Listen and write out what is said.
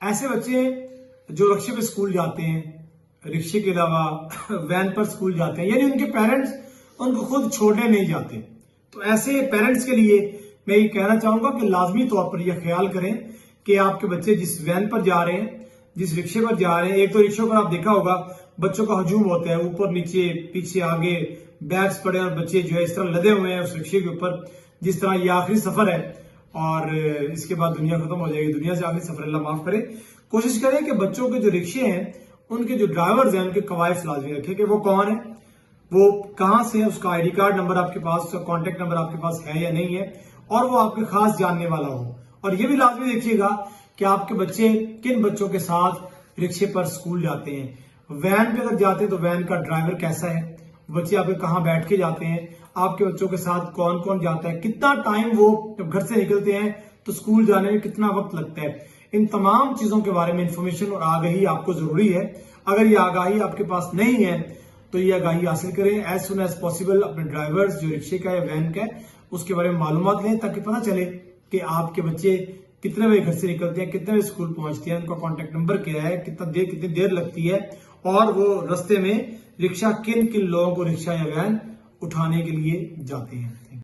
ऐसे बच्चे जो रिक्शे पे स्कूल जाते हैं, रिक्शे के अलावा वैन पर स्कूल जाते हैं, यानी उनके पेरेंट्स उनको खुद छोड़ने नहीं जाते। तो ऐसे पेरेंट्स के लिए मैं ये कहना चाहूंगा कि लाजमी तौर पर यह ख्याल करें कि आपके बच्चे जिस वैन पर जा रहे हैं, जिस रिक्शे पर जा रहे हैं, एक तो रिक्शों पर आप देखा होगा बच्चों का हजूम होता है, ऊपर नीचे पीछे आगे बैग्स पड़े और बच्चे जो है इस तरह लदे हुए हैं उस रिक्शे के ऊपर, जिस तरह ये आखिरी सफर है और इसके बाद दुनिया खत्म हो जाएगी। दुनिया से आखिरी सफर, अल्लाह माफ करे। कोशिश करें कि बच्चों के जो रिक्शे हैं उनके जो ड्राइवर्स हैं उनके कवायद लाजमी रखें कि वो कौन है, वो कहां से है, उसका आईडी कार्ड नंबर आपके पास, उसका कॉन्टेक्ट नंबर आपके पास है या नहीं है, और वो आपके खास जानने वाला हो। और ये भी लाजमी देखिएगा कि आपके बच्चे किन बच्चों के साथ रिक्शे पर स्कूल जाते हैं। वैन पे अगर जाते हैं तो वैन का ड्राइवर कैसा है, बच्चे आपके कहाँ बैठ के जाते हैं, आपके बच्चों के साथ कौन कौन जाता है, कितना टाइम वो जब घर से निकलते हैं तो स्कूल जाने में कितना वक्त लगता है। इन तमाम चीजों के बारे में इंफॉर्मेशन और आगाही आपको जरूरी है। अगर ये आगाही आपके पास नहीं है तो ये आगाही हासिल करें एज सुन एज पॉसिबल। अपने ड्राइवर्स जो रिक्शे का है, वैन का है, उसके बारे में मालूमात लें ताकि पता चले कि आपके बच्चे कितने बजे घर से निकलते हैं, कितने बजे स्कूल पहुंचते हैं, उनका कॉन्टेक्ट नंबर क्या है, कितनी देर लगती है, और वो रास्ते में रिक्शा किन किन लोगों को रिक्शा या वैन उठाने के लिए जाते हैं।